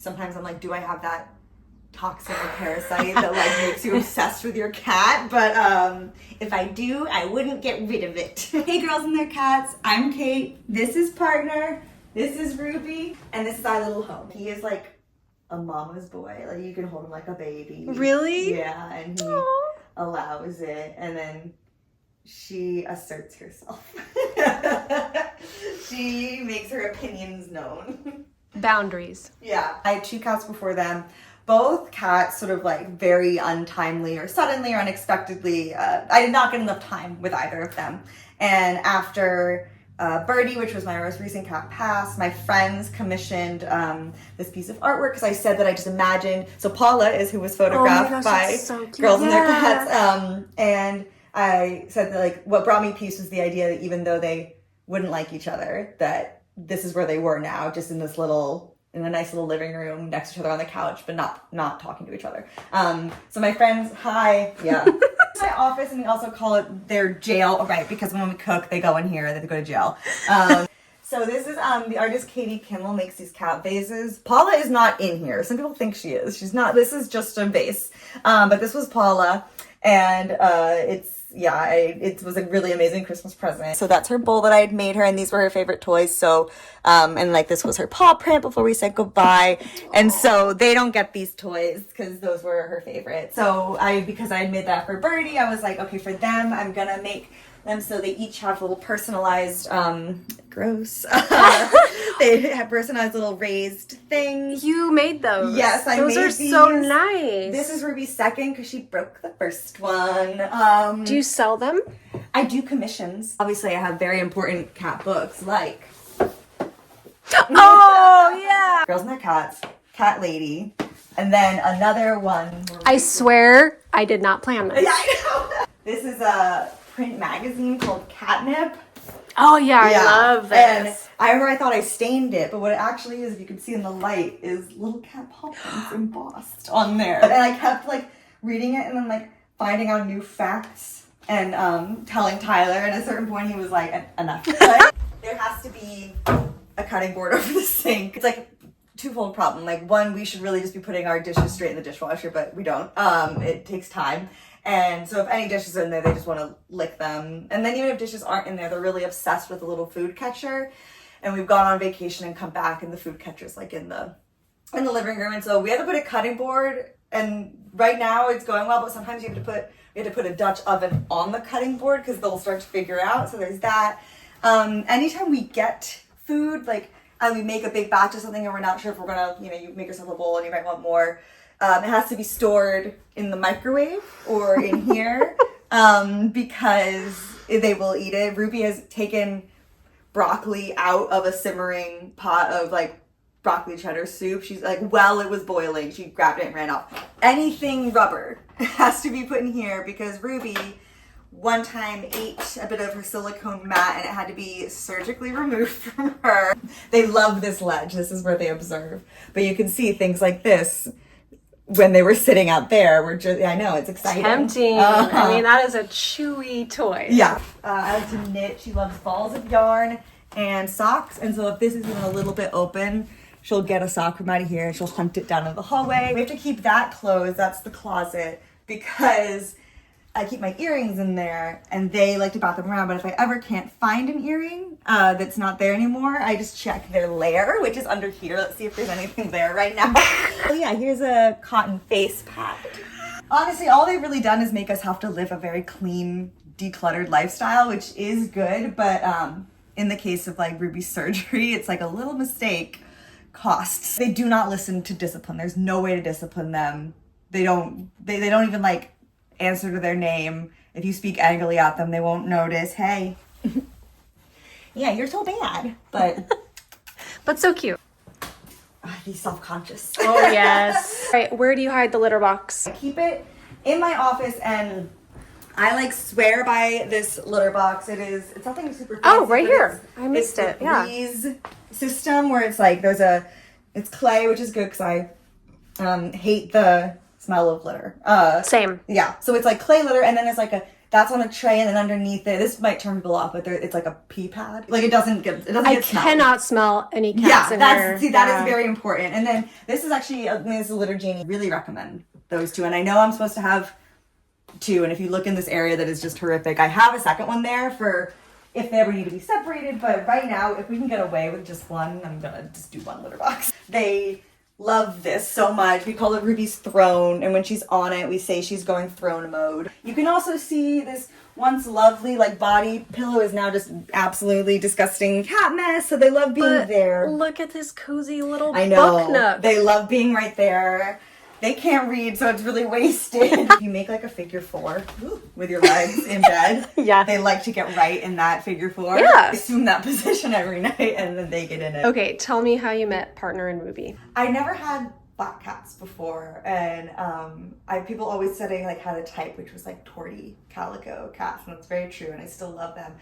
Sometimes I'm like, do I have that toxin or parasite that like makes you obsessed with your cat? But if I do, I wouldn't get rid of it. Hey girls and their cats, I'm Kate. This is Partner. This is Ruby. And this is our little home. He is like a mama's boy. Like you can hold him like a baby. Really? Yeah, and he allows it. And then she asserts herself. She makes her opinions known. Boundaries. Yeah. I had 2 cats before them. Both cats sort of like very untimely or suddenly or unexpectedly. I did not get enough time with either of them. And after Birdie, which was my most recent cat, passed, my friends commissioned this piece of artwork because I said that I just imagined. So Paula is who was photographed by Girls and Their Cats. And I said that like what brought me peace was the idea that even though they wouldn't like each other, that this is where they were now, just in a nice little living room next to each other on the couch, but not talking to each other. So my friends, hi, yeah. It's my office, and we also call it their jail, right? Because when we cook, they go in here, they go to jail. So this is the artist Katie Kimmel makes these cat vases. Paula is not in here. Some people think she is. She's not. This is just a vase. But this was Paula, and it was a really amazing Christmas present. So that's her bowl that I had made her, and these were her favorite toys. So, and like this was her paw print before we said goodbye. And so they don't get these toys because those were her favorite. So because I had made that for Birdie, I was like, okay, for them, I'm gonna make them so they each have little personalized, gross. They have personalized little raised things. You made those. Yes, I made these. Those are so nice. This is Ruby's second because she broke the first one. Do you sell them? I do commissions. Obviously, I have very important cat books like Oh, yeah. Girls and Their Cats, Cat Lady, and then another one. I swear I did not plan this. Yeah, I know. This is a print magazine called Catnip. Oh, yeah, I love this. And I remember I thought I stained it, but what it actually is, if you can see in the light, is little cat paw prints embossed on there. And I kept like reading it and then like finding out new facts and telling Tyler. And at a certain point, he was like, enough. There has to be a cutting board over the sink. It's like twofold problem. Like one, we should really just be putting our dishes straight in the dishwasher, but we don't. It takes time. And so if any dishes are in there, they just want to lick them. And then even if dishes aren't in there, they're really obsessed with the little food catcher. And we've gone on vacation and come back and the food catcher's like in the living room. And so we had to put a cutting board, and right now it's going well, but sometimes we have to put a Dutch oven on the cutting board because they'll start to figure out. So there's that. Anytime we get food, like we make a big batch of something and we're not sure if we're gonna, you make yourself a bowl and you might want more. It has to be stored in the microwave or in here because they will eat it. Ruby has taken broccoli out of a simmering pot of like broccoli cheddar soup. She's like, while it was boiling, she grabbed it and ran off. Anything rubber has to be put in here because Ruby one time ate a bit of her silicone mat and it had to be surgically removed from her. They love this ledge. This is where they observe. But you can see things like this. When they were sitting out there, I know, it's exciting. Tempting. I mean, that is a chewy toy. Yeah. I like to knit. She loves balls of yarn and socks. And so if this is even a little bit open, she'll get a sock from out of here and she'll hunt it down in the hallway. We have to keep that closed. That's the closet because I keep my earrings in there and they like to bat them around. But if I ever can't find an earring that's not there anymore, I just check their lair, which is under here. Let's see if there's anything there right now. Oh yeah, here's a cotton face pad. Honestly, all they've really done is make us have to live a very clean, decluttered lifestyle, which is good. But in the case of like Ruby's surgery, it's like a little mistake costs. They do not listen to discipline. There's no way to discipline them. They don't even like answer to their name. If you speak angrily at them, they won't notice. Hey. Yeah, you're so bad. But so cute. He's self-conscious. Oh, yes. All right, where do you hide the litter box? I keep it in my office, and I like swear by this litter box. It's something super fancy. Oh, right here. I missed it. Yeah. It's the system where it's like it's clay, which is good because I hate the smell of litter. Same. Yeah. So it's like clay litter, and then it's like That's on a tray, and then underneath it, this might turn people off, but it's like a pee pad. Like it doesn't get smelled. I cannot smell any cats in here. That is very important. And then this is actually, this is a litter genie. Really recommend those two. And I know I'm supposed to have two, and if you look in this area that is just horrific, I have a second one there for if they ever need to be separated. But right now, if we can get away with just one, I'm gonna just do one litter box. They love this so much. We call it Ruby's throne, and when she's on it, we say she's going throne mode. You can also see this once lovely like body pillow is now just absolutely disgusting cat mess, so they love being there. Look at this cozy little I know. book nook. They love being right there. They can't read, so it's really wasted. You make like a figure four with your legs in bed. Yeah. They like to get right in that figure four. Yeah. Assume that position every night, and then they get in it. Okay, tell me how you met partner and Ruby. I never had black cats before, and people always said I like had a type, which was like torty calico cats, and that's very true, and I still love them.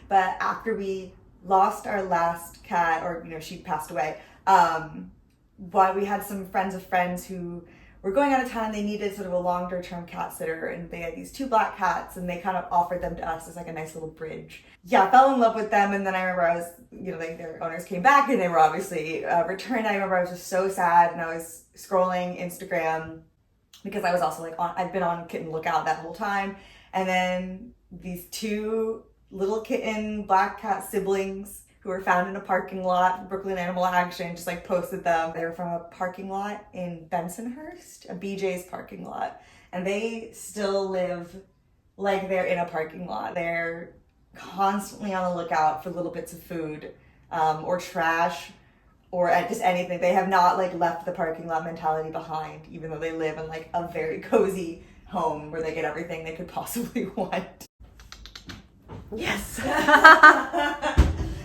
But after we lost our last cat, or she passed away, while we had some friends of friends who were going out of town, they needed sort of a longer term cat sitter, and they had these two black cats, and they kind of offered them to us as like a nice little bridge. Yeah, I fell in love with them, and then I remember I was, their owners came back, and they were obviously returned. I remember I was just so sad, and I was scrolling Instagram, because I was also like I've been on Kitten Lookout that whole time, and then these two little kitten black cat siblings who were found in a parking lot, Brooklyn Animal Action, just like posted them. They were from a parking lot in Bensonhurst, a BJ's parking lot. And they still live like they're in a parking lot. They're constantly on the lookout for little bits of food or trash or just anything. They have not like left the parking lot mentality behind, even though they live in like a very cozy home where they get everything they could possibly want. Yes.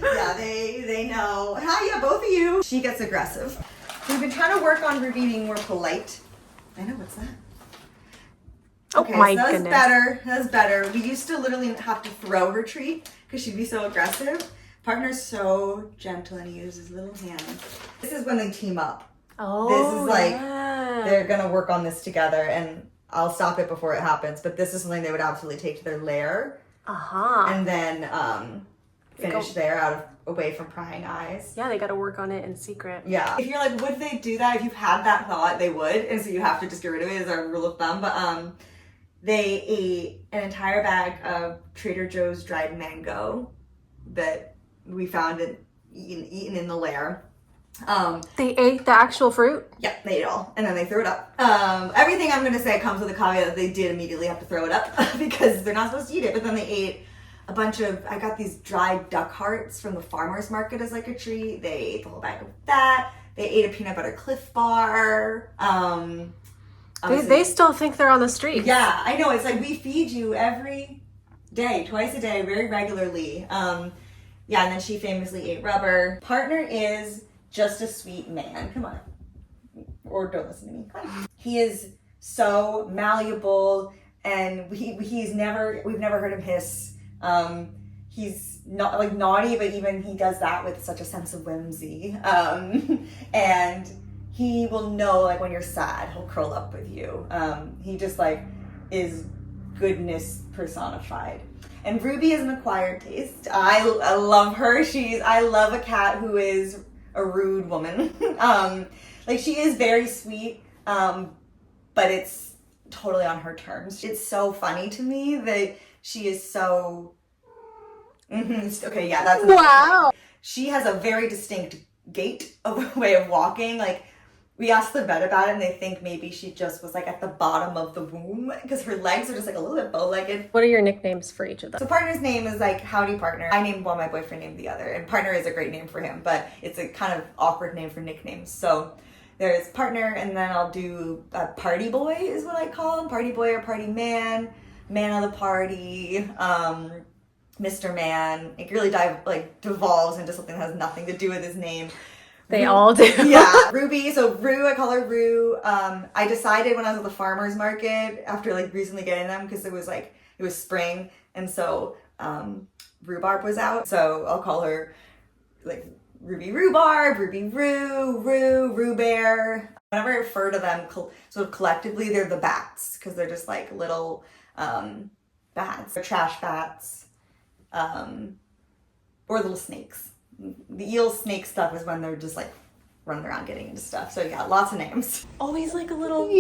Yeah, they know. Hi, yeah, both of you. She gets aggressive. We've been trying to work on Ruby being more polite. I know, what's that? Okay, my so goodness. That's better. We used to literally have to throw her treat because she'd be so aggressive. Partner's so gentle, and he uses little hands. This is when they team up. Oh, this is like, yeah. They're gonna work on this together, and I'll stop it before it happens, but this is something they would absolutely take to their lair. Uh-huh. And then finish there away from prying eyes. Yeah, they got to work on it in secret. Yeah. If you're like, would they do that? If you've had that thought, they would. And so you have to just get rid of it as our rule of thumb. But they ate an entire bag of Trader Joe's dried mango that we found eaten in the lair. They ate the actual fruit? Yeah, they ate it all. And then they threw it up. Everything I'm going to say comes with a caveat that they did immediately have to throw it up because they're not supposed to eat it. But then they ate a bunch of, I got these dried duck hearts from the farmer's market as like a treat. They ate the whole bag of that. They ate a peanut butter Cliff Bar. They still think they're on the street. Yeah, I know. It's like we feed you every day, twice a day, very regularly. Yeah, and then she famously ate rubber. Partner is just a sweet man. Come on. Or don't listen to me. Come on. He is so malleable, and we've never heard him hiss. He's not like naughty, but even he does that with such a sense of whimsy. And he will know like when you're sad, he'll curl up with you. He just like is goodness personified. And Ruby is an acquired taste. I love her. I love a cat who is a rude woman. Like she is very sweet, but it's totally on her terms. It's so funny to me that she is so okay, yeah, that's wow. She has a very distinct gait of way of walking. Like we asked the vet about it, and they think maybe she just was like at the bottom of the womb because her legs are just like a little bit bow-legged. What are your nicknames for each of them? So Partner's name is like Howdy Partner. I named one, my boyfriend named the other, and Partner is a great name for him, but it's a kind of awkward name for nicknames. So there's Partner, and then I'll do Party Boy is what I call him. Party Boy or Party Man, Man of the Party, Mr. Man. It really devolves into something that has nothing to do with his name. They all do. Yeah. Ruby, so Rue, I call her Rue. I decided when I was at the farmer's market after like recently getting them, because it was spring, and so rhubarb was out. So I'll call her like Ruby Rhubarb, Ruby Rue Bear. Whenever I refer to them sort of collectively, they're the bats, because they're just like little bats, or trash bats, or little snakes. The eel snake stuff is when they're just like running around getting into stuff. So yeah, lots of names. Always like a little.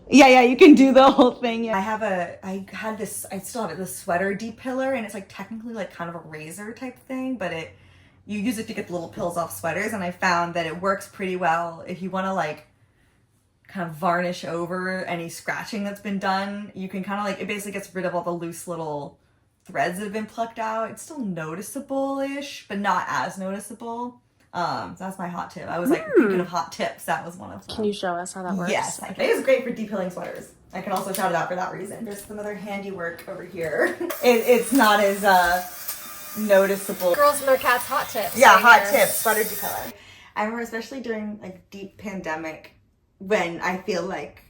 Yeah, you can do the whole thing. Yeah. I still have it, this sweater depiller, and it's like technically like kind of a razor type thing, but you use it to get the little pills off sweaters, and I found that it works pretty well if you want to like kind of varnish over any scratching that's been done. You can kind of like, it basically gets rid of all the loose little threads that have been plucked out. It's still noticeable-ish, but not as noticeable. So that's my hot tip. I was like thinking of hot tips. That was one of them. Can you show us how that works? Yes, it is great for depilling sweaters. I can also shout it out for that reason. There's some other handiwork over here. It's not as noticeable. Girls and their cats hot tips. Yeah, right hot here. tips, sweater depiller. I remember especially during like deep pandemic when I feel like,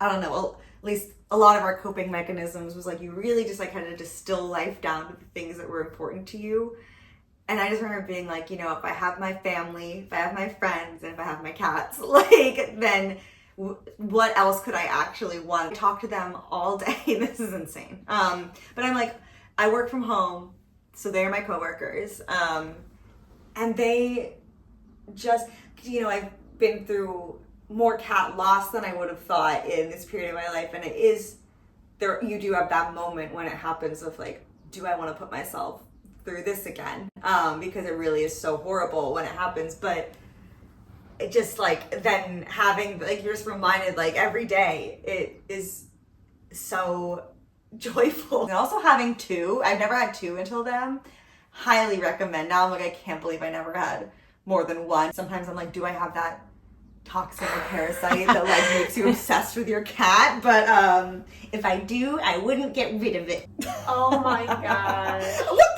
I don't know, at least a lot of our coping mechanisms was like you really just like had to distill life down to the things that were important to you. And I just remember being like, you know, if I have my family, if I have my friends, and if I have my cats, like, then what else could I actually want? I talk to them all day. This is insane. But I'm like, I work from home, so they're my coworkers. And they just, you know, I've been through more cat loss than I would have thought in this period of my life. And it is, there, you do have that moment when it happens of like, do I want to put myself through this again? Because it really is so horrible when it happens. But it just like, then having, like, you're just reminded like every day, it is so joyful. And also having two, I've never had two until then, highly recommend. Now I'm like, I can't believe I never had more than one. Sometimes I'm like, do I have that toxin or parasite that like makes you obsessed with your cat? But if I do, I wouldn't get rid of it. Oh my god. What